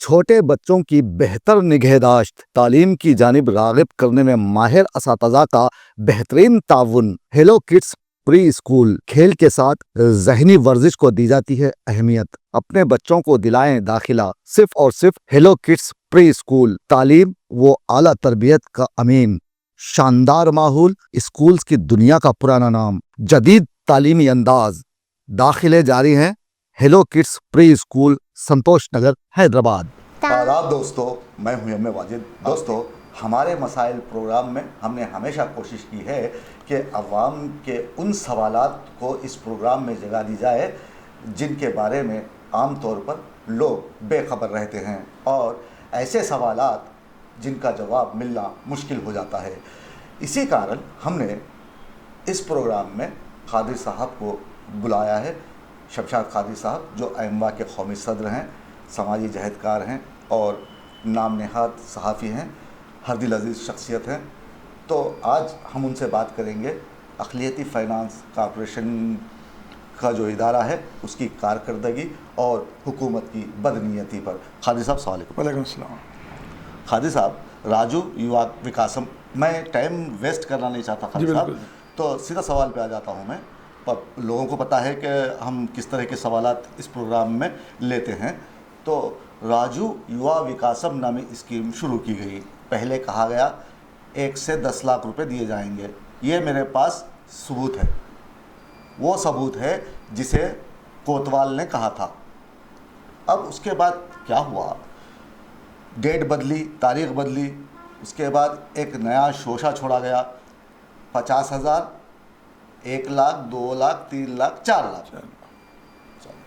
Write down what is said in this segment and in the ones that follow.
छोटे बच्चों की बेहतर निगहदाश्त, तालीम की जानिब राग़िब करने में माहिर असातिज़ा का बेहतरीन ताउन। हेलो किड्स प्री स्कूल खेल के साथ ज़हनी वर्जिश को दी जाती है अहमियत। अपने बच्चों को दिलाएं दाखिला सिर्फ और सिर्फ हेलो किड्स प्री स्कूल। तालीम वो आला तरबियत का अमीन, शानदार माहौल, स्कूल्स की दुनिया का पुराना नाम, जदीद तालीमी अंदाज। दाखिले जारी हैं। हेलो किड्स प्री स्कूल, संतोष नगर, हैदराबाद। आदाब दोस्तों, मैं हूं एम ए वाजिद। दोस्तों, हमारे मसाइल प्रोग्राम में हमने हमेशा कोशिश की है कि अवाम के उन सवालात को इस प्रोग्राम में जगह दी जाए जिनके बारे में आम तौर पर लोग बेखबर रहते हैं, और ऐसे सवालात जिनका जवाब मिलना मुश्किल हो जाता है। इसी कारण हमने इस प्रोग्राम में कादिर साहब को बुलाया है। शमशाद कादिर साहब जो अइम्मा के कौमी सदर हैं, समाजी जहदकार हैं और नाम नहाद सहाफ़ी हैं, हरदिल अजीज़ शख्सियत हैं। तो आज हम उनसे बात करेंगे अक़लियती फ़ाइनेंस कॉर्पोरेशन का जो इदारा है उसकी कारकर्दगी और हुकूमत की बदनीयती पर। खादिर साहब अस्सलाम वालेकुम। वालेकुम अस्सलाम। खादिर साहब, राजू युवा विकासम, मैं टाइम वेस्ट करना नहीं चाहता खादिर साहब, तो सीधा सवाल पे आ जाता हूँ मैं। पर लोगों को पता है कि हम किस तरह के सवालात इस प्रोग्राम में लेते हैं। तो राजू युवा विकासम नामी स्कीम शुरू की गई। पहले कहा गया 1 से 10 लाख रुपए दिए जाएंगे। ये मेरे पास सबूत है, वो सबूत है जिसे कोतवाल ने कहा था। अब उसके बाद क्या हुआ, डेट बदली, तारीख बदली, उसके बाद एक नया शोशा छोड़ा गया। 50,000, 1 लाख, 2 लाख, 3 लाख, 4 लाख।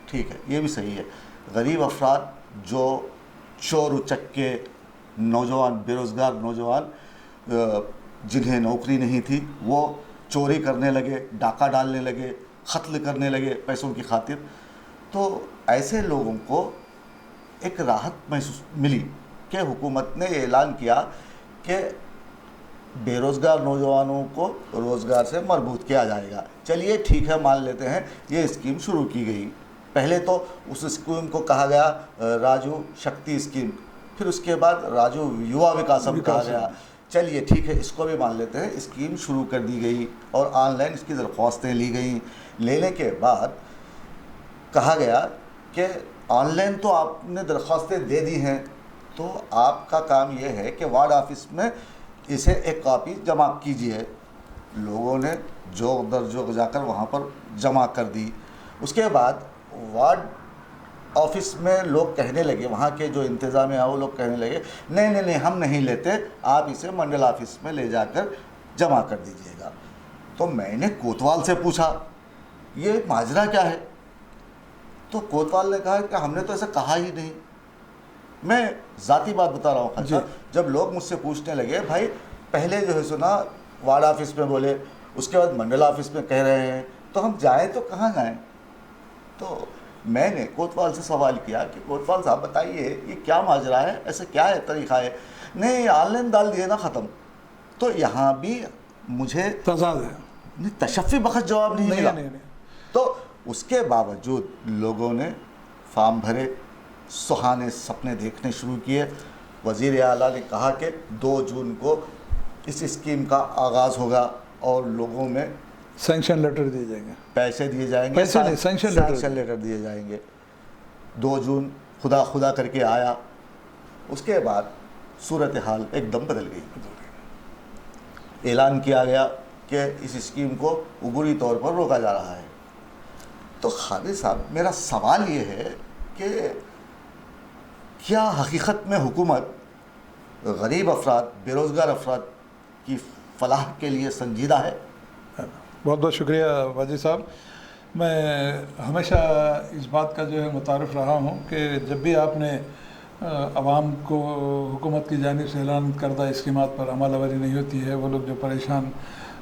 ठीक है, ये भी सही है। गरीब अफराद जो चोर उचक्के नौजवान, बेरोज़गार नौजवान जिन्हें नौकरी नहीं थी, वो चोरी करने लगे, डाका डालने लगे, कत्ल करने लगे पैसों की खातिर। तो ऐसे लोगों को एक राहत महसूस मिली कि हुकूमत ने ऐलान किया कि बेरोज़गार नौजवानों को रोज़गार से मरबूत किया जाएगा। चलिए ठीक है, मान लेते हैं ये स्कीम शुरू की गई। पहले तो उस स्कीम को कहा गया राजू शक्ति स्कीम, फिर उसके बाद राजू युवा विकासम कहा गया। चलिए ठीक है, इसको भी मान लेते हैं। स्कीम शुरू कर दी गई और ऑनलाइन इसकी दरख्वास्तें ली गई। लेने के बाद कहा गया कि ऑनलाइन तो आपने दरख्वास्तें दे दी हैं, तो आपका काम ये है कि वार्ड ऑफिस में इसे एक कॉपी जमा कीजिए। लोगों ने जोग दर जोग जाकर वहाँ पर जमा कर दी। उसके बाद वार्ड ऑफिस में लोग कहने लगे, वहाँ के जो इंतज़ामिया है वो लोग कहने लगे, नहीं नहीं नहीं, हम नहीं लेते, आप इसे मंडल ऑफिस में ले जाकर जमा कर दीजिएगा। तो मैंने कोतवाल से पूछा ये माजरा क्या है, तो कोतवाल ने कहा कि हमने तो ऐसा कहा ही नहीं। मैं ज़ाती बात बता रहा हूँ खान साहब, जब लोग मुझसे पूछने लगे, भाई पहले जो है सुना वार्ड ऑफिस में बोले, उसके बाद मंडल ऑफिस में कह रहे हैं, तो हम जाएं तो कहाँ जाएं। तो मैंने कोतवाल से सवाल किया कि कोतवाल साहब बताइए ये क्या माजरा है, ऐसे क्या है तरीक़ा है। नहीं, ऑनलाइन डाल दिए ना, ख़त्म। तो यहाँ भी मुझे तशफ़ी बख्श जवाब नहीं मिला। तो उसके बावजूद लोगों ने फार्म भरे, सुहाने सपने देखने शुरू किए। वज़ीर आला ने कहा कि 2 जून को इस स्कीम का आगाज़ होगा और लोगों में सैंक्शन लेटर दिए जाएंगे, पैसे दिए जाएंगे, पैसे नहीं, सैंक्शन लेटर दिए जाएंगे। 2 जून खुदा खुदा करके आया। उसके बाद सूरत हाल एकदम बदल गई। ऐलान किया गया कि इस स्कीम को उबूरी तौर पर रोका जा रहा है। तो खादिर साहब, मेरा सवाल ये है कि क्या हकीकत में हुकूमत गरीब अफराद, बेरोज़गार अफराद की फलाह के लिए संजीदा है? बहुत बहुत शुक्रिया वाजिद साहब। मैं हमेशा इस बात का जो है मुतारिफ़ रहा हूँ कि जब भी आपने आवाम को हुकूमत की जानिब से ऐलान करदा स्कीमात पर अमल आवरी नहीं होती है, वो लोग जो परेशान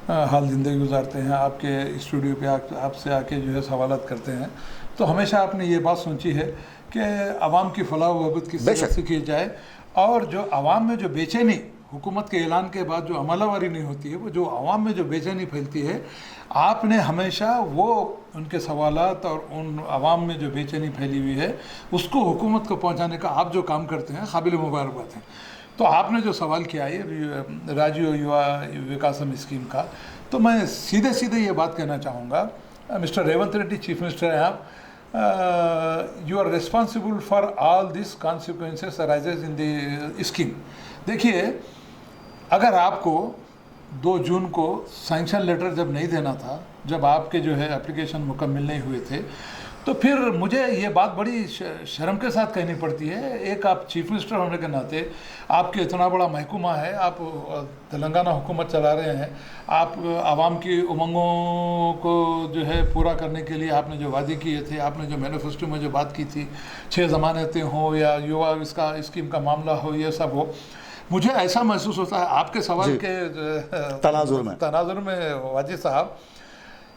हाल ज़िंदगी गुजारते हैं, आपके स्टूडियो पे आपसे आके जो है सवालात करते हैं, तो हमेशा आपने ये बात सोची है कि आवाम की फलाह व बहबूद किस तरह से की जाए, और जो आवाम में जो बेचैनी हुकूमत के ऐलान के बाद जो अमलावरी नहीं होती है, वो जो आवाम में जो बेचैनी फैलती है, आपने हमेशा वो उनके सवालात और उन आवाम में जो बेचैनी फैली हुई है उसको हुकूमत को पहुंचाने का आप जो काम करते हैं काबिल मुबारकबाद है। तो आपने जो सवाल किया है राजीव युवा विकासम स्कीम का, तो मैं सीधे सीधे ये बात कहना चाहूँगा, Mr Revanth Reddy chief minister हैं आप, you are responsible for all this consequences arises in the scheme. देखिए, अगर आपको 2 जून को सैंक्शन लेटर जब नहीं देना था, जब आपके जो है एप्लीकेशन मुकम्मल नहीं हुए थे, तो फिर मुझे ये बात बड़ी शर्म के साथ कहनी पड़ती है। एक आप चीफ मिनिस्टर होने के नाते, आपके इतना बड़ा महकमा है, आप तेलंगाना हुकूमत चला रहे हैं, आप आवाम की उमंगों को जो है पूरा करने के लिए आपने जो वादे किए थे, आपने जो मैनिफेस्टो में जो बात की थी, 6 ज़मानतें हो या युवा इसका स्कीम का मामला हो, ये सब हो, मुझे ऐसा महसूस होता है आपके सवाल के तनाजुर में वाजी साहब,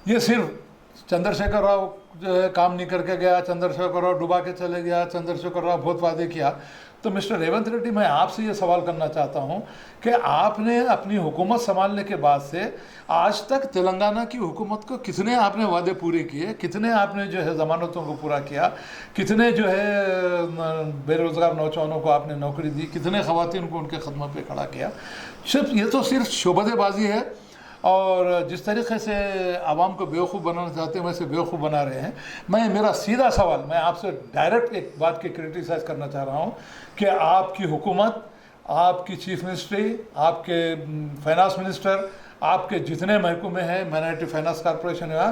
ये सिर्फ चंद्रशेखर राव जो है काम नहीं करके गया, चंद्रशेखर राव डुबा के चले गया, चंद्रशेखर राव बहुत वादे किया। तो मिस्टर रेवंत रेड्डी, मैं आपसे ये सवाल करना चाहता हूँ कि आपने अपनी हुकूमत संभालने के बाद से आज तक तेलंगाना की हुकूमत को कितने आपने वादे पूरे किए, कितने आपने जो है ज़मानतों को पूरा किया, कितने जो है बेरोज़गार नौजवानों को आपने नौकरी दी, कितने ख़वातीन को उनके खदमत पे खड़ा किया। ये तो सिर्फ शोबदेबाजी है, और जिस तरीके से आवाम को बेवकूफ़ बनाना चाहते हैं वैसे बेवकूफ़ बना रहे हैं। मेरा सीधा सवाल, मैं आपसे डायरेक्ट एक बात की क्रिटिसाइज़ करना चाह रहा हूँ कि आपकी हुकूमत, आपकी चीफ मिनिस्ट्री, आपके फाइनेंस मिनिस्टर, आपके जितने महकमे हैं, माइनॉरिटी फाइनेंस कॉरपोरेशन है,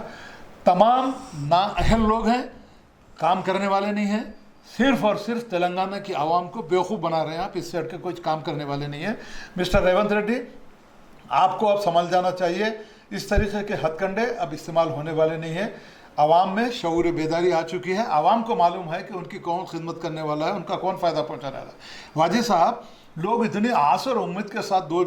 तमाम नाअहल लोग हैं, काम करने वाले नहीं हैं, सिर्फ और सिर्फ तेलंगाना की आवाम को बेवकूफ़ बना रहे हैं आप, इससे हट के कुछ काम करने वाले नहीं हैं। मिस्टर रेवंत रेड्डी, आपको अब समझ जाना चाहिए, इस तरीके के हथकंडे अब इस्तेमाल होने वाले नहीं हैं। आवाम में शऊर बेदारी आ चुकी है, आवाम को मालूम है कि उनकी कौन खिदमत करने वाला है, उनका कौन फ़ायदा पहुंचाने वाला है। वाजी साहब, लोग इतनी आस और उम्मीद के साथ 2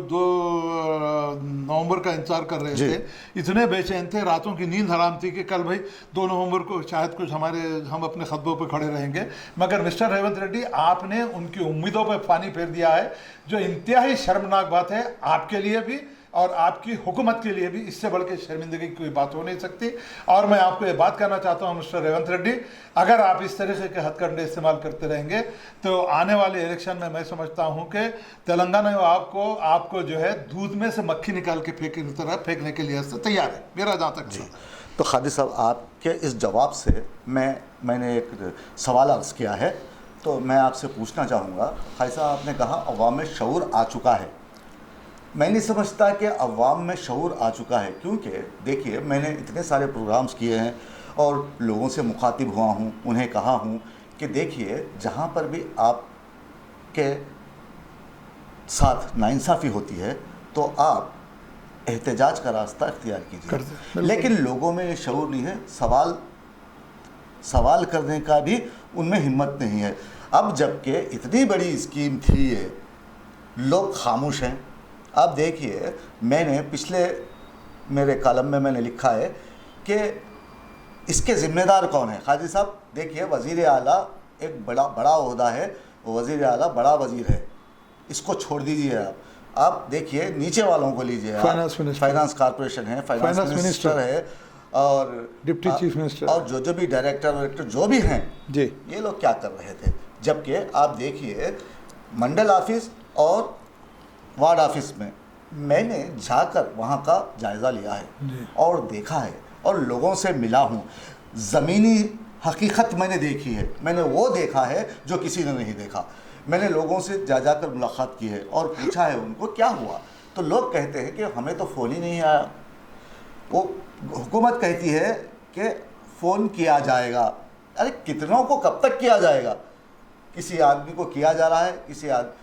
नवंबर का इंतज़ार कर रहे थे, इतने बेचैन थे, रातों की नींद हराम थी कि कल भाई 2 नवंबर को शायद कुछ हम अपने खतबों पे खड़े रहेंगे। मगर मिस्टर रेवंत रेड्डी, आपने उनकी उम्मीदों पे पानी फेर दिया है, जो इंतहाई शर्मनाक बात है आपके लिए भी और आपकी हुकूमत के लिए भी। इससे बढ़ के शर्मिंदगी की कोई बात हो नहीं सकती। और मैं आपको ये बात कहना चाहता हूँ मिस्टर रेवंत रेड्डी, अगर आप इस तरीके के हथकंडे इस्तेमाल करते रहेंगे तो आने वाले इलेक्शन में मैं समझता हूँ कि तेलंगाना आपको जो है दूध में से मक्खी निकाल के फेंकने के लिए तैयार है, मेरा जहाँ तक जी। तो खादी साहब, आपके इस जवाब से मैंने एक सवाल अर्ज़ किया है, तो मैं आपसे पूछना चाहूँगा। खादी साहब, आपने कहा अवाम में शऊर आ चुका है। मैं नहीं समझता कि अवाम में शऊर आ चुका है, क्योंकि देखिए, मैंने इतने सारे प्रोग्राम्स किए हैं और लोगों से मुखातिब हुआ हूँ, उन्हें कहा हूँ कि देखिए, जहाँ पर भी आपके साथ नाइंसाफ़ी होती है तो आप एहतजाज का रास्ता इख्तियार कीजिए, लेकिन लोगों में ये शऊर नहीं है, सवाल करने का भी उनमें हिम्मत नहीं है। अब जबकि इतनी बड़ी स्कीम थी ये, लोग खामोश हैं। अब देखिए, मैंने पिछले मेरे कॉलम में मैंने लिखा है कि इसके ज़िम्मेदार कौन है। काजी साहब, देखिए, वज़ीर आला एक बड़ा ओहदा है, वज़ीर आला बड़ा वज़ीर है, इसको छोड़ दीजिए आप देखिए नीचे वालों को लीजिए, फाइनेंस कॉरपोरेशन है, फाइनेंस मिनिस्टर है, और डिप्टी चीफ मिनिस्टर, और जो भी डायरेक्टर जो भी हैं जी, ये लोग क्या कर रहे थे। जबकि आप देखिए, मंडल ऑफिस और वार्ड ऑफिस में मैंने जाकर वहाँ का जायज़ा लिया है और देखा है और लोगों से मिला हूँ, ज़मीनी हकीकत मैंने देखी है, मैंने वो देखा है जो किसी ने नहीं देखा। मैंने लोगों से जाकर मुलाकात की है और पूछा है उनको क्या हुआ, तो लोग कहते हैं कि हमें तो फ़ोन ही नहीं आया। वो हुकूमत कहती है कि फ़ोन किया जाएगा। अरे कितनों को कब तक किया जाएगा? किसी आदमी को किया जा रहा है,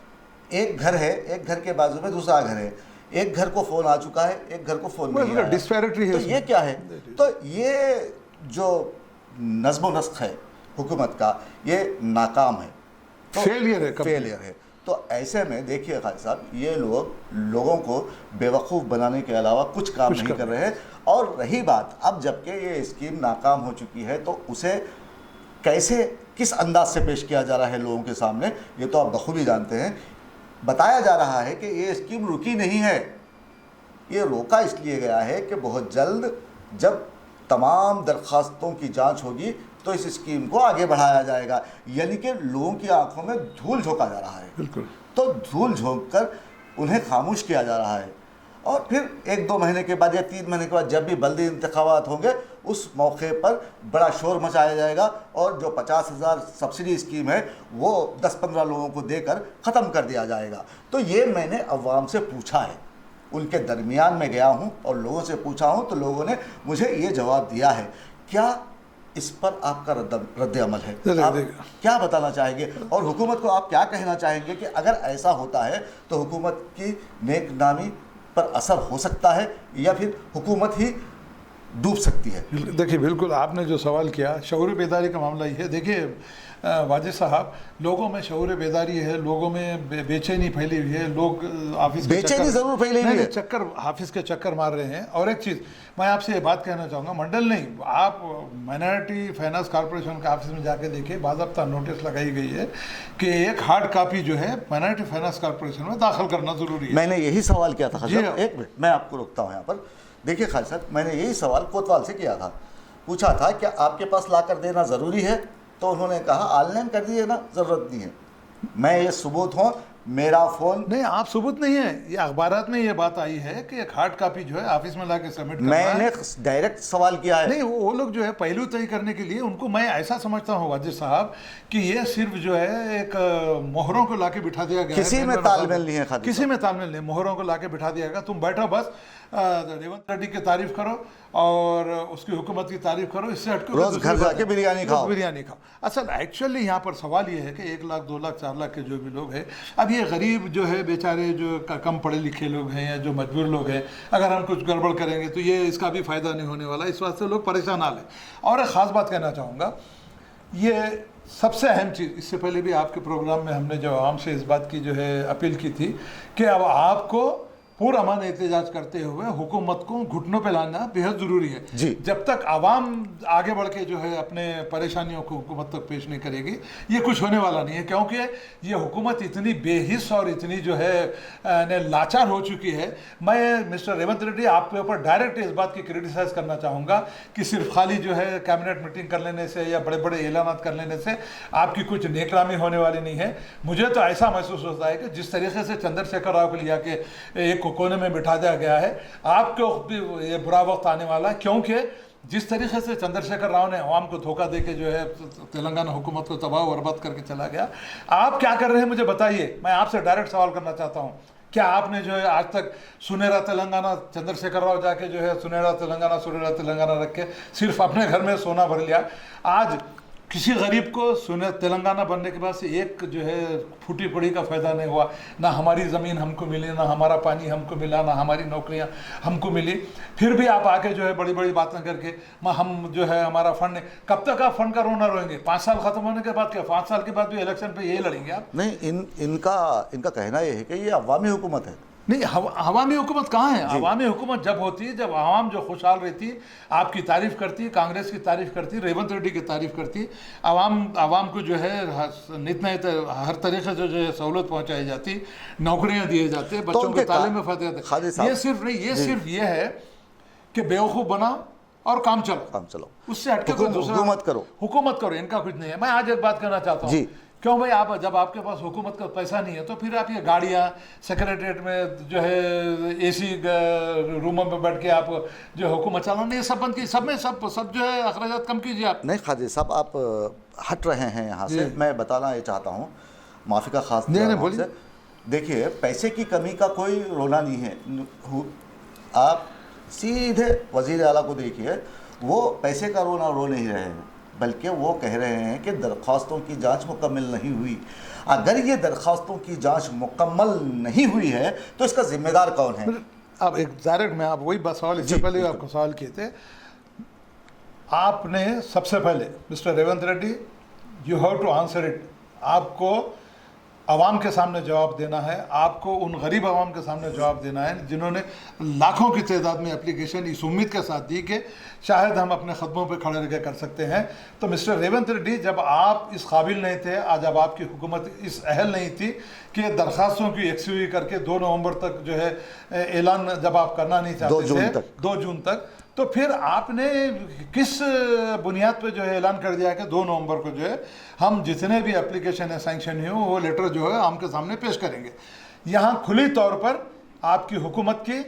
एक घर है, एक घर के बाजू में दूसरा घर है, एक घर को फ़ोन आ चुका है, एक घर को फ़ोन नहीं आया। डिस्पैरिटी है। तो ये क्या है? तो ये जो नज़्म नस्ख है हुकूमत का, ये नाकाम है, तो फेलियर है। तो ऐसे में देखिए खालिद साहब, ये लोगों को बेवकूफ़ बनाने के अलावा कुछ काम नहीं कर रहे हैं। और रही बात, अब जबकि ये स्कीम नाकाम हो चुकी है तो उसे कैसे किस अंदाज से पेश किया जा रहा है लोगों के सामने, ये तो आप बखूबी जानते हैं। बताया जा रहा है कि ये स्कीम रुकी नहीं है, ये रोका इसलिए गया है कि बहुत जल्द जब तमाम दरख्वास्तों की जांच होगी तो इस स्कीम को आगे बढ़ाया जाएगा। यानी कि लोगों की आंखों में धूल झोंका जा रहा है, बिल्कुल। तो धूल झोंक कर उन्हें खामोश किया जा रहा है, और फिर 1-2 महीने के बाद या 3 महीने के बाद जब भी बल्दी इंतखाबात होंगे उस मौके पर बड़ा शोर मचाया जाएगा और जो 50,000 सब्सिडी स्कीम है वो 10-15 लोगों को देकर ख़त्म कर दिया जाएगा। तो ये मैंने अवाम से पूछा है, उनके दरमियान में गया हूँ और लोगों से पूछा हूँ, तो लोगों ने मुझे ये जवाब दिया है। क्या इस पर आपका रद्द अमल है? आप क्या बताना चाहेंगे और हुकूमत को आप क्या कहना चाहेंगे कि अगर ऐसा होता है तो हुकूमत की नेक नामी पर असर हो सकता है या फिर हुकूमत ही डूब सकती है? देखिए, बिल्कुल आपने जो सवाल किया, शऊर बेदारी का मामला ये है। देखिए वाजिद साहब, लोगों में शऊर बेदारी है, लोगों में बेचैनी फैली हुई है, लोग ऑफिस बेचैनी जरूर फैली हुई है, चक्कर ऑफिस के चक्कर मार रहे हैं। और एक चीज़ मैं आपसे ये बात कहना चाहूँगा, मंडल नहीं, आप माइनॉरिटी फाइनेंस कॉर्पोरेशन के ऑफिस में जाके देखिए, बाज़ाब्ता नोटिस लगाई गई है कि एक हार्ड कापी जो है माइनॉरिटी फाइनेंस कॉर्पोरेशन में दाखिल करना ज़रूरी है। मैंने यही सवाल किया था। एक मिनट मैं आपको रोकता हूँ यहाँ पर। देखिए खालिद साहब, मैंने यही सवाल कोतवाल से किया था, पूछा था क्या आपके पास ला कर देना ज़रूरी है, तो उन्होंने कहा ऑनलाइन कर दिए ना, ज़रूरत नहीं है। मैं ये सबूत हूँ, मेरा फ़ोन नहीं, आप सबूत नहीं है, ये अखबारात में ये बात आई है कि एक हार्ड कॉपी जो है ऑफिस में लाके सबमिट करना है। मैंने डायरेक्ट सवाल किया है। नहीं, वो लोग जो है पहलू तय करने के लिए उनको, मैं ऐसा समझता हूँ वाजिद साहब कि ये सिर्फ जो है एक मोहरों को लाके बिठा दिया गया, किसी में तालमेल नहीं है खालिद, किसी में तालमेल नहीं, मोहरों को लाके बिठा दिया गया। तुम बैठो बस, रेवंत रेड्डी की तारीफ करो और उसकी हुकूमत की तारीफ करो, इससे हटकर रोज घर जाके बिरयानी खाओ। असल एक्चुअली यहाँ पर सवाल ये है कि 1 लाख 2 लाख 4 लाख के जो भी लोग हैं, अब ये गरीब जो है बेचारे, जो कम पढ़े लिखे लोग हैं या जो मजबूर लोग हैं, अगर हम कुछ गड़बड़ करेंगे तो ये इसका भी फ़ायदा नहीं होने वाला, इस वास्ते लोग परेशान हाल है। और एक ख़ास बात कहना चाहूँगा, ये सबसे अहम चीज़, इससे पहले भी आपके प्रोग्राम में हमने जो आवाम से इस बात की जो है अपील की थी कि अब आपको पूरा अमन एहतजाज करते हुए हुकूमत को घुटनों पे लाना बेहद ज़रूरी है जी। जब तक आवाम आगे बढ़ के जो है अपने परेशानियों को हुकूमत तक पेश नहीं करेगी, ये कुछ होने वाला नहीं है। क्योंकि ये हुकूमत इतनी बेहिस और इतनी जो है लाचार हो चुकी है। मैं मिस्टर रेवंत रेड्डी आपके ऊपर डायरेक्ट इस बात की क्रिटिसाइज करना चाहूँगा कि सिर्फ खाली जो है कैबिनेट मीटिंग कर लेने से या बड़े बड़े ऐलान कर लेने से आपकी कुछ नेकलामी होने वाली नहीं है। मुझे तो ऐसा महसूस होता है कि जिस तरीके से चंद्रशेखर राव को लिया के एक कोने में बिठा दिया गया है, आपको ये बुरा वक्त आने वाला है। क्योंकि जिस तरीके से चंद्रशेखर राव ने अवाम को धोखा देके जो है तेलंगाना हुकूमत को तबाह बर्बाद करके चला गया, आप क्या कर रहे हैं मुझे बताइए। मैं आपसे डायरेक्ट सवाल करना चाहता हूँ, क्या आपने जो है आज तक सुनहरा तेलंगाना, चंद्रशेखर राव जाके जो है सुनहरा तेलंगाना रख के सिर्फ अपने घर में सोना भर लिया? आज किसी गरीब को तेलंगाना बनने के बाद से एक जो है फूटी पड़ी का फ़ायदा नहीं हुआ। ना हमारी ज़मीन हमको मिली, ना हमारा पानी हमको मिला, ना हमारी नौकरियां हमको मिली। फिर भी आप आके जो है बड़ी बड़ी बातें करके हम जो है हमारा फंड, कब तक आप फंड का रोना रोएंगे? 5 साल ख़त्म होने के बाद क्या 5 साल के बाद भी इलेक्शन पे यही लड़ेंगे आप? नहीं, इनका कहना ये है कि ये अवामी हुकूमत है। नहीं, अवामी हुकूमत कहाँ है? अवामी हुकूमत जब होती है जब आवाम जो खुशहाल रहती, आपकी तारीफ़ करती, कांग्रेस की तारीफ़ करती, रेवंत रेड्डी की तारीफ़ करती, आवाम को जो है नित हर तरीके से जो है सहूलत पहुँचाई जाती, नौकरियाँ दिए जाते, बच्चों के तालीम में फ़ायदे जाते। ये सिर्फ नहीं, ये सिर्फ ये है कि बेवकूफ़ बनाओ और काम चलो, उससे हटके कोई दूसरा हुकूमत करो, इनका कुछ नहीं है। मैं आज एक बात कहना चाहता हूँ, क्यों भाई, आप जब आपके पास हुकूमत का पैसा नहीं है तो फिर आप ये गाड़ियाँ सेक्रेटरीट में जो है एसी रूमों में बैठ के आप जो हुकूमत चलाना, ये सब बंद की, सब जो है अखराजात कम कीजिए आप। नहीं खादी साहब, आप हट रहे हैं यहाँ से। मैं बताना ये चाहता हूँ, माफ़ी का खास बोलिए। देखिए, पैसे की कमी का कोई रोना नहीं है। आप सीधे वज़ीर आला को देखिए, वो पैसे का रोना रो नहीं रहे हैं, बल्कि वो कह रहे हैं कि दरख्वास्तों की जांच मुकम्मल नहीं हुई। अगर ये दरख्वास्तों की जांच मुकम्मल नहीं हुई है तो इसका जिम्मेदार कौन है? अब एक डायरेक्ट में आप वही बस सवाल, इससे पहले आपको सवाल किए थे, आपने सबसे पहले Mr Revanth Reddy, you have to answer it. आपको आवाम के सामने जवाब देना है, आपको उन गरीब आवाम के सामने जवाब देना है जिन्होंने लाखों की तादाद में एप्लीकेशन इस उम्मीद के साथ दी कि शायद हम अपने कदमों पे खड़े रह कर सकते हैं। तो मिस्टर रेवंत रेड्डी, जब आप इस काबिल नहीं थे, आज जब आपकी हुकूमत इस अहल नहीं थी कि दरख्वास्तों की यकसुई करके 2 नवंबर तक जो है ऐलान जब आप करना नहीं चाहते थे 2 जून तक, तो फिर आपने किस बुनियाद पे जो है ऐलान कर दिया कि 2 नवंबर को जो है हम जितने भी एप्लीकेशन है सैंक्शन हुए वो लेटर जो है आम के सामने पेश करेंगे। यहाँ खुली तौर पर आपकी हुकूमत की,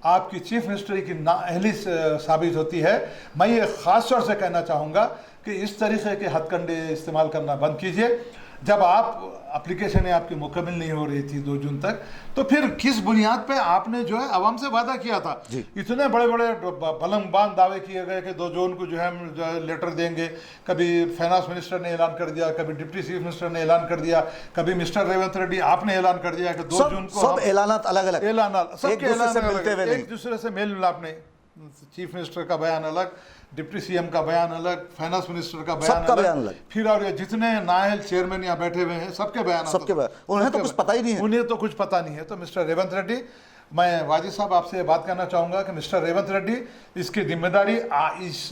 आपकी चीफ मिनिस्टर की नाअहली साबित होती है। मैं ये ख़ास तौर से कहना चाहूँगा कि इस तरीके के हथकंडे इस्तेमाल करना बंद कीजिए। जब आप एप्लीकेशनें आपकी मुकम्मल नहीं हो रही थी 2 जून तक, तो फिर किस बुनियाद पे आपने जो है आवाम से वादा किया था? इतने बड़े बड़े बलंबान दावे किए गए कि 2 जून को जो है हम जो है लेटर देंगे। कभी फाइनेंस मिनिस्टर ने ऐलान कर दिया, कभी डिप्टी चीफ मिनिस्टर ने ऐलान कर दिया, कभी मिस्टर रेवंत रेड्डी आपने ऐलान कर दिया कि 2 जून को सब ऐलानात अलग अलग, सबके ऐलान एक दूसरे से मेल मिलाप नहीं। चीफ मिनिस्टर का बयान अलग, डिप्टी सीएम का बयान अलग, फाइनेंस मिनिस्टर का बयान अलग, फिर और ये जितने नाअहल चेयरमैन यहाँ बैठे हुए हैं सबके बयान उन्हें तो कुछ पता ही नहीं है। उन्हें तो कुछ पता नहीं है। तो मिस्टर रेवंत रेड्डी, मैं वाजिद साहब आपसे ये बात करना चाहूँगा कि मिस्टर रेवंत रेड्डी, इसकी जिम्मेदारी इस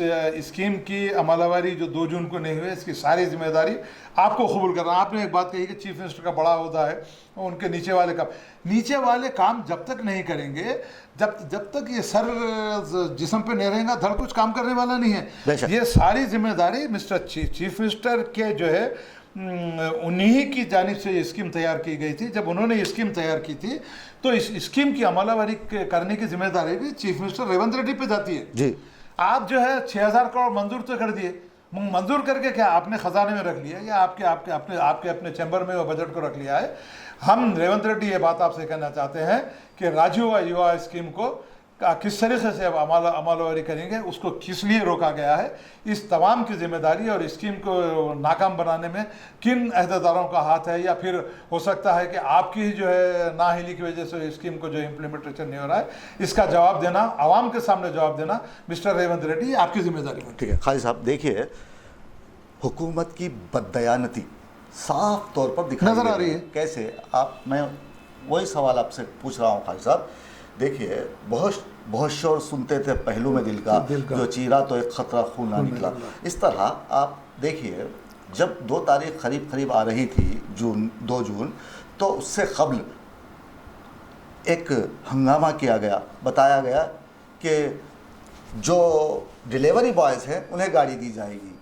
स्कीम की अमलावरी जो 2 जून को नहीं हुई, इसकी सारी जिम्मेदारी आपको कबूल करना। आपने एक बात कही कि चीफ मिनिस्टर का बड़ा ओहदा है, उनके नीचे वाले काम जब तक नहीं करेंगे, जब तक ये सर जिस्म पे नहीं रहेगा, धड़ कुछ काम करने वाला नहीं है। ये सारी जिम्मेदारी मिस्टर चीफ मिनिस्टर के जो है उन्हीं की जानिब से ये स्कीम तैयार की गई थी। जब उन्होंने ये स्कीम तैयार की थी तो इस स्कीम की अमलावरी करने की जिम्मेदारी भी चीफ मिनिस्टर रेवंत रेड्डी पे जाती है जी। आप जो है 6000 करोड़ मंजूर तो कर दिए, मंजूर करके क्या आपने खजाने में रख लिया या आपके अपने चैम्बर में वो बजट को रख लिया है? हम रेवंत रेड्डी ये बात आपसे कहना चाहते हैं कि राजीव युवा स्कीम को किस तरीके से अब अमलवारी करेंगे, उसको किस लिए रोका गया है, इस तमाम की जिम्मेदारी और स्कीम को नाकाम बनाने में किन अहदेदारों का हाथ है, या फिर हो सकता है कि आपकी ही जो है नाअहली की वजह से स्कीम को जो इम्प्लीमेंटेशन नहीं हो रहा है, इसका जवाब देना, आवाम के सामने जवाब देना मिस्टर रेवंत रेड्डी आपकी जिम्मेदारी है। ठीक है खालिद साहब, देखिए हुकूमत की बददयानती साफ तौर पर दिखाई नजर आ रही है। कैसे मैं वही सवाल आपसे पूछ रहा हूँ खालिद साहब। देखिए, बहुत शोर सुनते थे पहलू में दिल का, जो चीरा तो एक खतरा खून ना निकला। इस तरह आप देखिए, जब 2 तारीख करीब आ रही थी 2 जून, तो उससे कबल एक हंगामा किया गया, बताया गया कि जो डिलीवरी बॉयज़ हैं उन्हें गाड़ी दी जाएगी।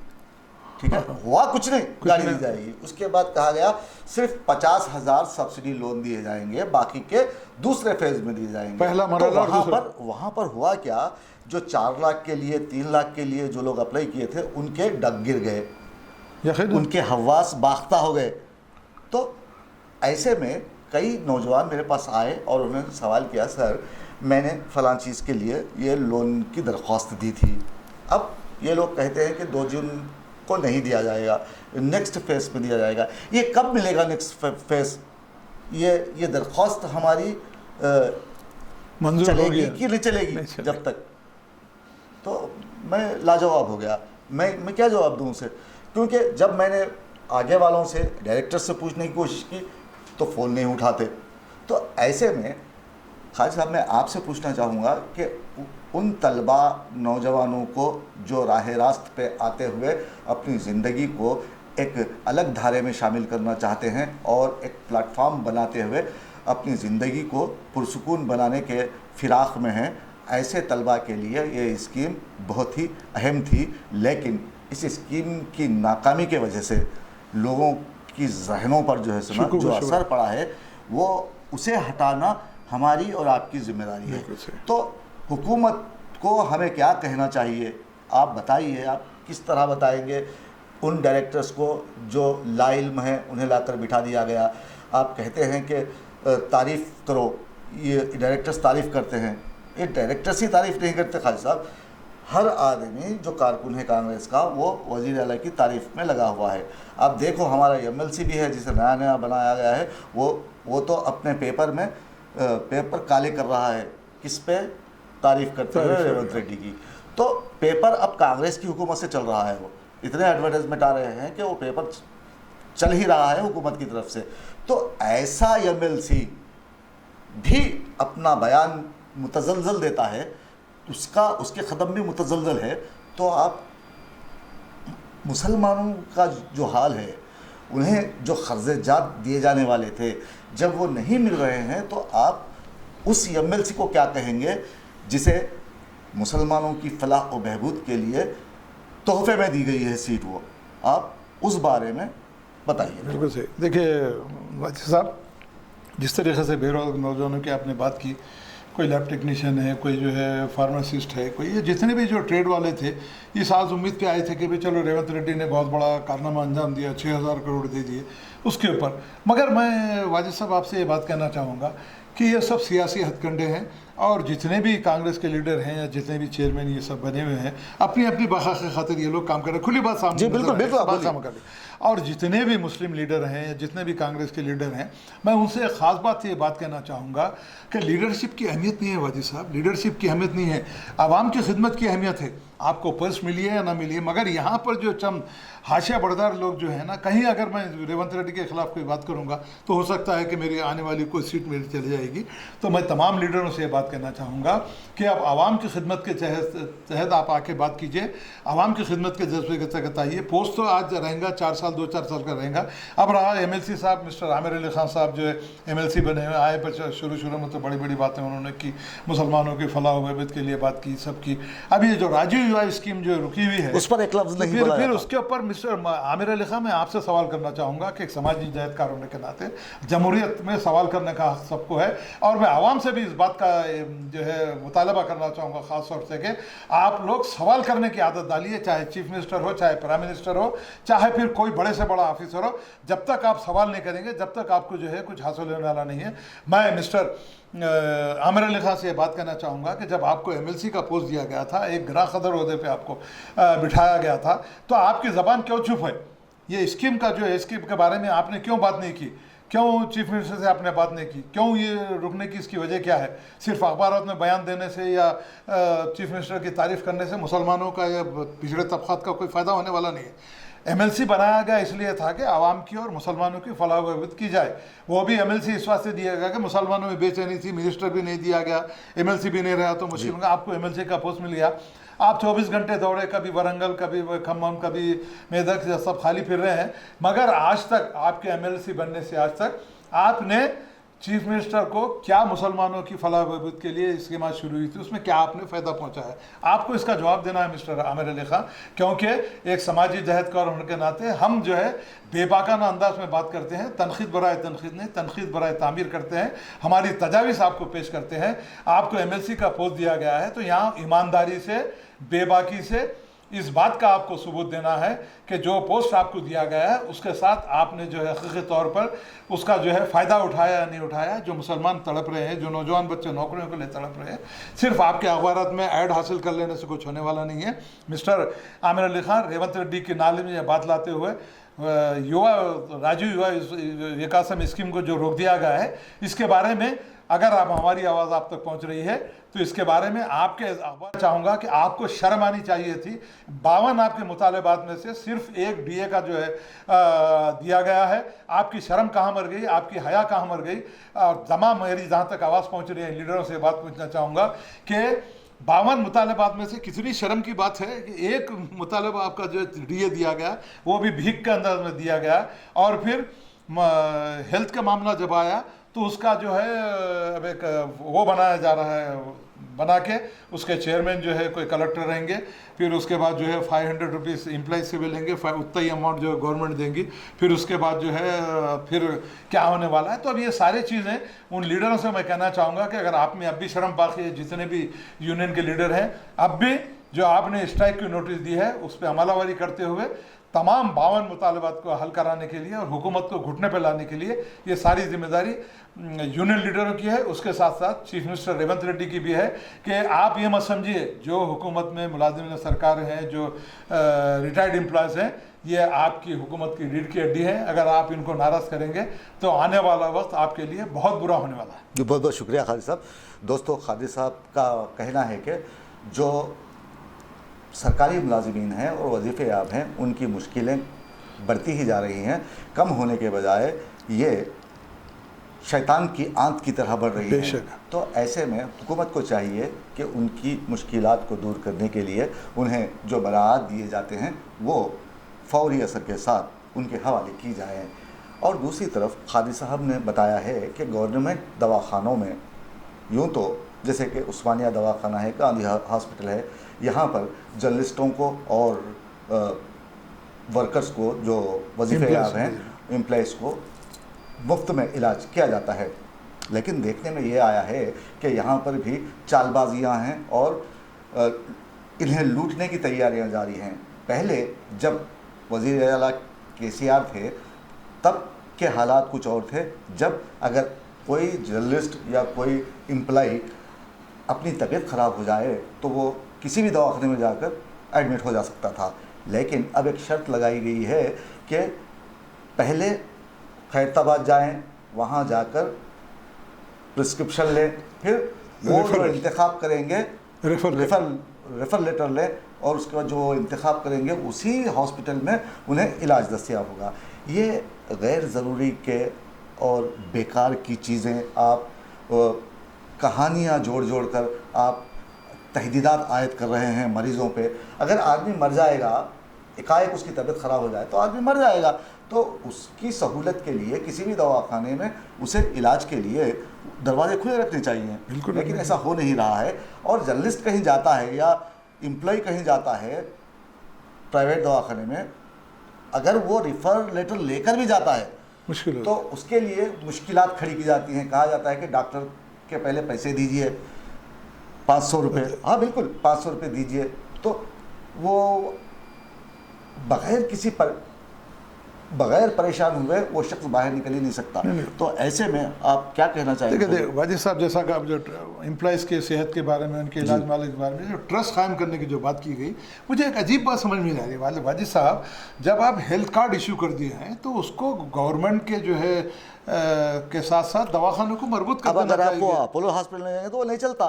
ठीक है, हुआ कुछ नहीं, गाड़ी दी जाएगी। उसके बाद कहा गया सिर्फ 50,000 सब्सिडी लोन दिए जाएंगे, बाकी के दूसरे फेज में दिए जाएंगे। पहला मरहला तो वहाँ पर हुआ क्या, जो 4 लाख के लिए 3 लाख के लिए जो लोग अप्लाई किए थे उनके डग गिर गए, उनके हवास बाख्ता हो गए। तो ऐसे में कई नौजवान मेरे पास आए और उन्होंने सवाल किया, सर मैंने फ़लाँ चीज़ के लिए ये लोन की दरख्वास्त दी थी, अब ये लोग कहते हैं कि 2 जून को नहीं दिया जाएगा, नेक्स्ट फेस में दिया जाएगा। ये कब मिलेगा नेक्स्ट फेस? ये दरख्वास्त हमारी चलेगी कि नहीं चलेगी जब तक? तो मैं लाजवाब हो गया। मैं क्या जवाब दूं उसे, क्योंकि जब मैंने आगे वालों से, डायरेक्टर से पूछने की कोशिश की तो फ़ोन नहीं उठाते। तो ऐसे में खालिद साहब, मैं आपसे पूछना चाहूँगा कि उन तलबा नौजवानों को जो राह रास्त पे आते हुए अपनी ज़िंदगी को एक अलग धारे में शामिल करना चाहते हैं और एक प्लेटफॉर्म बनाते हुए अपनी ज़िंदगी को पुरसुकून बनाने के फिराक में हैं, ऐसे तलबा के लिए ये स्कीम बहुत ही अहम थी। लेकिन इस स्कीम की नाकामी के वजह से लोगों की जहनों पर जो है जो असर पड़ा है, वो उसे हटाना हमारी और आपकी जिम्मेदारी है। तो हुकूमत को हमें क्या कहना चाहिए, आप बताइए, आप किस तरह बताएंगे उन डायरेक्टर्स को जो लाइल्म हैं, उन्हें लाकर बिठा दिया गया। आप कहते हैं कि तारीफ़ करो, ये डायरेक्टर्स तारीफ़ करते हैं, ये डायरेक्टर्स ही तारीफ़ नहीं करते खालिद साहब। हर आदमी जो कारकुन है कांग्रेस का, वो वज़ीर आला की तारीफ़ में लगा हुआ है। आप देखो, हमारा MLC भी है जिसे नया बनाया गया है, वो तो अपने पेपर काले कर रहा है, किस पे? तारीफ़ करते हुए रेवंत रेड्डी की। तो पेपर अब कांग्रेस की हुकूमत से चल रहा है। वो इतने एडवर्टाइजमेंट आ रहे हैं कि वो पेपर चल ही रहा है हुकूमत की तरफ से, तो ऐसा एमएलसी भी अपना बयान मुतज़लज़ल देता है, उसके ख़दम भी मुतज़लज़ल है, तो आप मुसलमानों का जो हाल है, उन्हें जो ख़र्ज़ जात दिए जाने वाले थे जब वो नहीं मिल रहे हैं, तो आप उस एमएलसी को क्या कहेंगे जिसे मुसलमानों की फलाह और बहबूद के लिए तोहफे में दी गई है सीट? वो आप उस बारे में बताइए। बिल्कुल सही। देखिए वाजी साहब, जिस तरीके से बेरोज़गार नौजवानों की आपने बात की, कोई लैब टेक्नीशियन है, कोई जो है फार्मासिस्ट है, कोई ये जितने भी जो ट्रेड वाले थे, इस आज उम्मीद पे आए थे कि भाई चलो रेवंत रेड्डी ने बहुत बड़ा कारनामा अंजाम दिया, 6,000 करोड़ दे दिए उसके ऊपर। मगर मैं वाजिद साहब आपसे ये बात कहना चाहूँगा कि ये सब सियासी हथकंडे हैं, और जितने भी कांग्रेस के लीडर हैं या जितने भी चेयरमैन ये सब बने हुए हैं, अपनी अपनी बखा के खातिर ये लोग काम कर रहे हैं। खुली बात सामने जी बिल्कुल बिल्कुल, आप बात बोलिए। सामने कर ली। और जितने भी मुस्लिम लीडर हैं या जितने भी कांग्रेस के लीडर हैं, मैं उनसे एक ख़ास बात से ये बात कहना चाहूँगा कि लीडरशिप की अहमियत नहीं है वाजिद साहब, लीडरशिप की अहमियत नहीं है, आवाम की खिदमत की अहमियत है। आपको पोस्ट मिली है या ना मिली है, मगर यहाँ पर जो चंद हाशिया बरदार लोग जो है ना, कहीं अगर मैं रेवंत रेड्डी के खिलाफ कोई बात करूँगा तो हो सकता है कि मेरी आने वाली कोई सीट मेरी चली जाएगी। तो मैं तमाम लीडरों से ये बात कहना चाहूँगा कि आप आवाम की खिदमत के तहत आप आके बात कीजिए, आवाम की खिदमत के जज्बे के तहत आइए। पोस्ट तो आज रहेगा 4 साल 2-4 साल का रहेगा। अब रहा एमएलसी साहब, मिस्टर आमिर अली खान साहब जो है एमएलसी बने हुए आए, पर शुरू में तो बड़ी बड़ी बातें उन्होंने की, मुसलमानों की फलाह वहबत के लिए बात की, सब की। अब ये जो राजीव युवा स्कीम जो रुकी हुई है, उस पर एक लफ्ज़ नहीं बोला फिर जाता। उसके ऊपर मिस्टर आमिर अली खान, मैं आपसे सवाल करना चाहूँगा कि एक समाजी जहदकार होने के नाते जमहूरियत में सवाल करने का हक सबको है, और मैं आवाम से भी इस बात का जो है मुतालबा करना चाहूँगा ख़ास तौर से कि आप लोग सवाल करने की आदत डालिए, चाहे चीफ मिनिस्टर हो, चाहे प्राइम मिनिस्टर हो, चाहे फिर कोई बड़े से बड़ा ऑफिसर हो। जब तक आप सवाल नहीं करेंगे, जब तक आपको जो है कुछ हासिल होने वाला नहीं है। मैं मिस्टर आमिर अली खान से ये बात कहना चाहूँगा कि जब आपको एमएलसी का पोस्ट दिया गया था, एक ग्रां सदर ओहदे पे आपको बिठाया गया था, तो आपकी ज़बान क्यों चुप है? ये स्कीम का जो है, स्कीम के बारे में आपने क्यों बात नहीं की? क्यों चीफ मिनिस्टर से आपने बात नहीं की? क्यों ये रुकने की इसकी वजह क्या है? सिर्फ अखबारों में बयान देने से या चीफ मिनिस्टर की तारीफ़ करने से मुसलमानों का या पिछड़े तबक़ात का कोई फ़ायदा होने वाला नहीं है। एमएलसी बनाया गया इसलिए था कि आवाम की और मुसलमानों की फलाह बहबूद की जाए। वो भी एमएलसी इस वास्ते दिया गया कि मुसलमानों में बेचैनी थी, मिनिस्टर भी नहीं दिया गया, एमएलसी भी नहीं रहा तो मुश्किल होगा। आपको एमएलसी का पोस्ट मिल गया, आप 24 घंटे दौड़े, कभी वरंगल, कभी खम्मम, कभी मेदक, सब खाली फिर रहे हैं, मगर आज तक आपके एमएलसी बनने से आज तक आपने चीफ मिनिस्टर को क्या मुसलमानों की फलाह बहबूद के लिए स्कीमात शुरू हुई थी, उसमें क्या आपने फ़ायदा पहुंचाया? आपको इसका जवाब देना है मिस्टर आमिर अली खान, क्योंकि एक समाजी जहदकार होने के नाते हम जो है बेबाकाना अंदाज में बात करते हैं, तनखीद बराए तनखीद नहीं, तनखीद बराए तामीर करते हैं, हमारी तजावीज़ आपको पेश करते हैं। आपको एमएलसी का पोस्ट दिया गया है, तो यहाँ ईमानदारी से, बेबाकी से इस बात का आपको सबूत देना है कि जो पोस्ट आपको दिया गया है उसके साथ आपने जो है हकीकी तौर पर उसका जो है फ़ायदा उठाया या नहीं उठाया। जो मुसलमान तड़प रहे हैं, जो नौजवान बच्चे नौकरियों के लिए तड़प रहे हैं, सिर्फ आपके अखबारात में ऐड हासिल कर लेने से कुछ होने वाला नहीं है। मिस्टर आमिर अली खान, रेवंत रेड्डी के नाले में यह बात लाते हुए राजीव युवा विकासम स्कीम को जो रोक दिया गया है, इसके बारे में अगर आप हमारी आवाज़ आप तक पहुंच रही है तो इसके बारे में आपके अखबार चाहूँगा कि आपको शर्म आनी चाहिए थी। 52 आपके मुतालबात में से सिर्फ एक डीए का जो है दिया गया है। आपकी शर्म कहाँ मर गई, आपकी हया कहाँ मर गई? और तमाम मेरी जहाँ तक आवाज़ पहुँच रही है लीडरों से बात पूछना चाहूँगा कि 52 मुतालबात में से कितनी शर्म की बात है कि एक मुतालबा आपका जो डीए दिया गया वो भी भीख के अंदाज में दिया गया, और फिर हेल्थ का मामला जब आया तो उसका जो है अब एक वो बनाया जा रहा है, बना के उसके चेयरमैन जो है कोई कलेक्टर रहेंगे, फिर उसके बाद जो है 500 रुपीज़ एम्प्लॉय से भी लेंगे, उतना ही अमाउंट जो है गवर्नमेंट देंगी, फिर उसके बाद जो है फिर क्या होने वाला है। तो अब ये सारी चीज़ें उन लीडरों से मैं कहना चाहूँगा कि अगर आप में अब भी शर्म बाकी है, जितने भी यूनियन के लीडर हैं, अब भी जो आपने स्ट्राइक की नोटिस दी है उस पर अमलावरी करते हुए तमाम 52 मुतालबात को हल कराने के लिए और हुकूमत को घुटने पर लाने के लिए ये सारी जिम्मेदारी यूनियन लीडरों की है। उसके साथ साथ चीफ मिनिस्टर रेवंत रेड्डी की भी है कि आप ये मत समझिए जो हुकूमत में मुलाजिम सरकार हैं, जो रिटायर्ड एम्प्लॉयज़ हैं, ये आपकी हुकूमत की रीढ़ की हड्डी है। अगर आप इनको नाराज़ करेंगे तो आने वाला वक्त आपके लिए बहुत बुरा होने वाला है। जी बहुत बहुत शुक्रिया खादी साहब। दोस्तों, खादी साहब का कहना है कि जो सरकारी मुलाजिमीन हैं और वजीफ़े याब हैं, उनकी मुश्किलें बढ़ती ही जा रही हैं, कम होने के बजाय ये शैतान की आंत की तरह बढ़ रही है। तो ऐसे में हुकूमत को चाहिए कि उनकी मुश्किलात को दूर करने के लिए उन्हें जो बरात दिए जाते हैं वो फौरी असर के साथ उनके हवाले की जाए। और दूसरी तरफ कादी साहब ने बताया है कि गवर्नमेंट दवाखानों में यूँ तो जैसे कि उस्मानिया दवाखाना है, गांधी हॉस्पिटल है, यहाँ पर जर्नलिस्टों को और वर्कर्स को जो वजीफ़ेदार हैं, एम्प्लॉइज़ को मुफ्त में इलाज किया जाता है। लेकिन देखने में ये आया है कि यहाँ पर भी चालबाजियाँ हैं और इन्हें लूटने की तैयारियाँ जारी हैं। पहले जब वज़ीर आला KCR थे तब के हालात कुछ और थे, जब अगर कोई जर्नलिस्ट या कोई एम्प्लॉई अपनी तबीयत ख़राब हो जाए तो वो किसी भी दवाखाने में जाकर एडमिट हो जा सकता था। लेकिन अब एक शर्त लगाई गई है कि पहले खैरताबाद जाएं, वहाँ जाकर प्रिस्क्रिप्शन लें, फिर वो जो इंतखाब करेंगे रेफर लेटर लें और उसके बाद जो इंतखाब करेंगे उसी हॉस्पिटल में उन्हें इलाज दस्तयाब होगा। ये गैर ज़रूरी के और बेकार की चीज़ें आप कहानियाँ जोड़ कर आप तहदीदात आयद कर रहे हैं मरीज़ों पे। अगर आदमी मर जाएगा, एकाएक उसकी तबीयत ख़राब हो जाए तो आदमी मर जाएगा, तो उसकी सहूलत के लिए किसी भी दवाखाने में उसे इलाज के लिए दरवाजे खुले रखने चाहिए। बिल्कुल, लेकिन ऐसा हो नहीं रहा है। और जर्नलिस्ट कहीं जाता है या एम्प्लॉय कहीं जाता है प्राइवेट दवाखाने में, अगर वो रेफर लेटर लेकर भी जाता है मुश्किल तो उसके लिए मुश्किलात खड़ी की जाती हैं। कहा जाता है कि डॉक्टर के पहले पैसे दीजिए 500 रुपये, हाँ बिल्कुल 500 रुपये दीजिए, तो वो बगैर परेशान हुए वो शख्स बाहर निकल ही नहीं सकता। तो ऐसे में आप क्या कहना चाहेंगे? देखिए वाजिद साहब, जैसा कि आप जो एम्प्लॉइज़ के सेहत के बारे में, उनके इलाज वाले के बारे में जो ट्रस्ट कायम करने की जो बात की गई, मुझे एक अजीब बात समझ में नहीं आ रही है वाजिद साहब। जब आप हेल्थ कार्ड इशू कर दिए हैं तो उसको गवर्नमेंट के जो है के साथ साथ दवाखानों को मरबूत कर देना चाहिए। अगर आपको अपोलो हॉस्पिटल में जाएंगे तो वो नहीं चलता।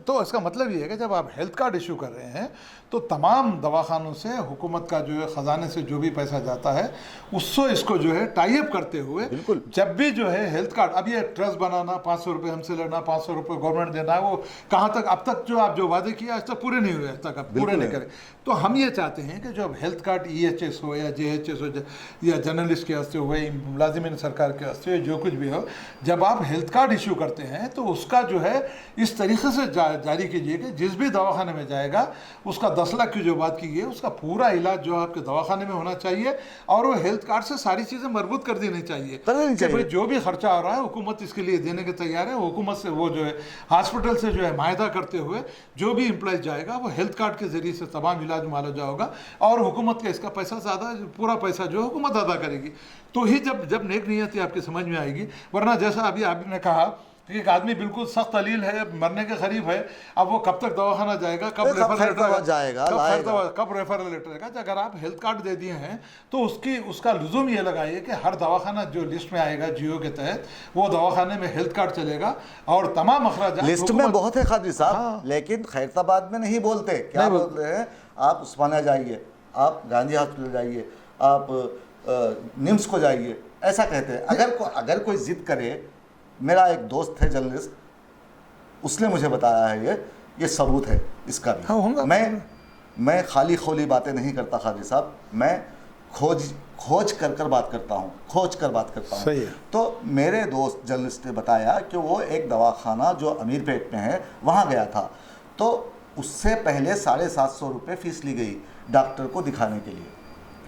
तो इसका मतलब ये है कि जब आप हेल्थ कार्ड इशू कर रहे हैं तो तमाम दवाखानों से हुकूमत का जो है ख़जाने से जो भी पैसा जाता है उससे इसको जो है टाई अप करते हुए जब भी जो है हेल्थ कार्ड, अब ये ट्रस्ट बनाना, 500 रुपये हमसे लेना, 500 रुपये गवर्नमेंट देना, वो कहाँ तक अब तक जो आप जो वादे किया आज तक पूरे नहीं हुए, आज तक आप पूरे नहीं करें। तो हम ये चाहते हैं कि जो अब हेल्थ कार्ड EHS हो या JHS हो या जर्नलिस्ट के हस्ते हुए, मुलाजिमिन सरकार के हस्ते हुए, जो कुछ भी हो, जब आप हेल्थ कार्ड इशू करते हैं तो उसका जो है इस तरीके से जारी कीजिए कि जिस भी दवाखाने में जाएगा उसका 10 लाख की जो बात की गई उसका पूरा इलाज जो आपके दवाखाने में होना चाहिए और वो हेल्थ कार्ड से सारी चीज़ें मरबूत कर देनी चाहिए कि भाई जो भी खर्चा आ रहा है हुकूमत इसके लिए देने के तैयार है। हुकूमत से वो जो है हॉस्पिटल से जो है मायदा करते हुए जो भी एम्प्लॉय जाएगा वो हेल्थ कार्ड के जरिए से तमाम इलाज मुआवजा होगा और हुकूमत का इसका पैसा ज़्यादा, पूरा पैसा जो है हुकूमत अदा करेगी। तो ही जब नेक नियत आपकी समझ में आएगी। वरना जैसा अभी आपने कहा कि एक आदमी बिल्कुल सख्त अलील है, मरने के करीब है, अब वो कब तक दवाखाना जाएगा, कब रेफर लेटर जाएगा, कब रेफर लेटर आएगा। अगर आप हेल्थ कार्ड दे दिए हैं तो उसका लुजुम ये लगाइए कि हर दवाखाना जो लिस्ट में आएगा जियो के तहत वो दवाखाने में हेल्थ कार्ड चलेगा और तमाम अखराजात लिस्ट में बहुत है खादी साहब। हाँ। लेकिन खैरताबाद में नहीं बोलते। क्या बोलते हैं? आप उस्मानिया जाइए, आप गांधी हॉस्पिटल जाइए, आप निम्स को जाइए, ऐसा कहते हैं। अगर कोई जिद करे, मेरा एक दोस्त है जर्नलिस्ट, उसने मुझे बताया है, ये सबूत है इसका भी। हाँ, मैं खाली खोली बातें नहीं करता खादी साहब, मैं खोज कर बात करता हूँ। सही है। तो मेरे दोस्त जर्नलिस्ट ने बताया कि वो एक दवाखाना जो अमीरपेट में है वहाँ गया था, तो उससे पहले 750 रुपये फ़ीस ली गई डॉक्टर को दिखाने के लिए।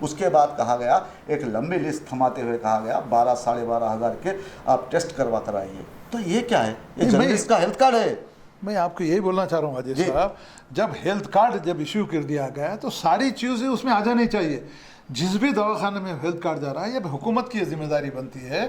उसके बाद कहा गया, एक लंबी लिस्ट थमाते हुए कहा गया 12 साढ़े 12 हज़ार के आप टेस्ट करवा कर आइए। तो ये क्या है? ये जर्नलिस्ट का हेल्थ कार्ड है। मैं आपको यही बोलना चाह रहा हूँ अजय साहब, जब हेल्थ कार्ड जब इशू कर दिया गया तो सारी चीज़ें उसमें आ जानी चाहिए। जिस भी दवाखाने में हेल्थ कार्ड जा रहा है, ये हुकूमत की जिम्मेदारी बनती है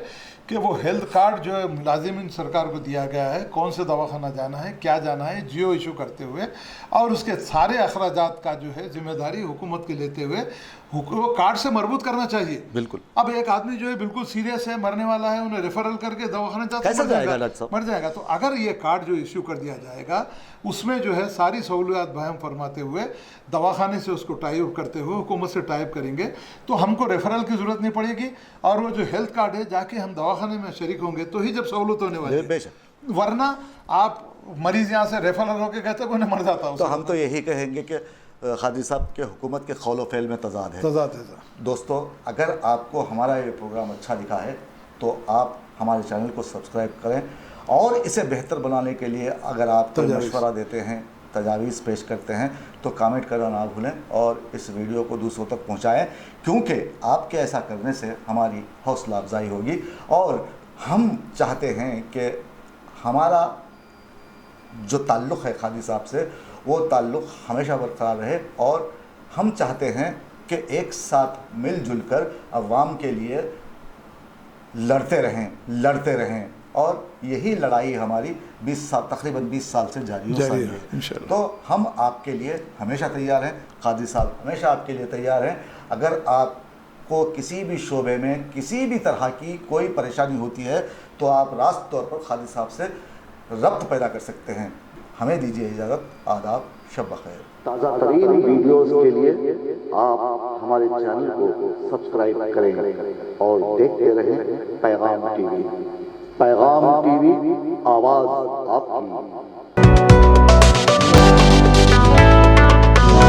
कि वो हेल्थ कार्ड जो है मुलाजिमिन सरकार को दिया गया है, कौन से दवाखाना जाना है, क्या जाना है, जियो इशू करते हुए और उसके सारे अखराजात का जो है जिम्मेदारी हुकूमत के लेते हुए वो कार्ड से मरबूत करना चाहिए। बिल्कुल। अब एक आदमी जो है बिल्कुल सीरियस है, मरने वाला है, उन्हें रेफरल करके दवाखाना मर जाएगा। तो अगर ये कार्ड जो इश्यू कर दिया जाएगा उसमें जो है सारी सहूलियात बयान फरमाते हुए दवाखाने से उसको टाई अप करते हुए हुकूमत से टाई अप करेंगे तो हमको रेफरल की ज़रूरत नहीं पड़ेगी, और वो जो हेल्थ कार्ड है जाके हम दवाखाने में शरीक होंगे तो ही जब सहूलत होने वाली है। बेशक। वरना आप मरीज यहाँ से रेफरल होकर कहते हैं कोई मर जाता तो हम तो यही कहेंगे कि कादी साहब के हुकूमत के खौल फेल में तजाद है। दोस्तों, अगर आपको हमारा ये प्रोग्राम अच्छा दिखा है तो आप हमारे चैनल को सब्सक्राइब करें, और इसे बेहतर बनाने के लिए अगर आप कोई मशवरा देते हैं, तजावीज़ पेश करते हैं, तो कमेंट करना ना भूलें और इस वीडियो को दूसरों तक पहुंचाएं, क्योंकि आपके ऐसा करने से हमारी हौसला अफजाई होगी। और हम चाहते हैं कि हमारा जो ताल्लुक़ है कादी साहब से, वो ताल्लुक़ हमेशा बरकरार रहे, और हम चाहते हैं कि एक साथ मिलजुल कर अवाम के लिए लड़ते रहें, और यही लड़ाई हमारी 20 साल, तकरीबन 20 साल से जारी है। तो हम आपके लिए हमेशा तैयार हैं, कादी साहब हमेशा आपके लिए तैयार हैं। अगर आपको किसी भी शोबे में किसी भी तरह की कोई परेशानी होती है तो आप रास्त तौर पर कादी साहब से रब्त पैदा कर सकते हैं। हमें दीजिए इजाज़त। आदाब, शब बखैर। ताज़ा तरीन वीडियोज़ के लिए आप हमारे चैनल को सब्सक्राइब करें और देखते रहें पैगाम टीवी। पैगाम टीवी, आवाज़ आपकी।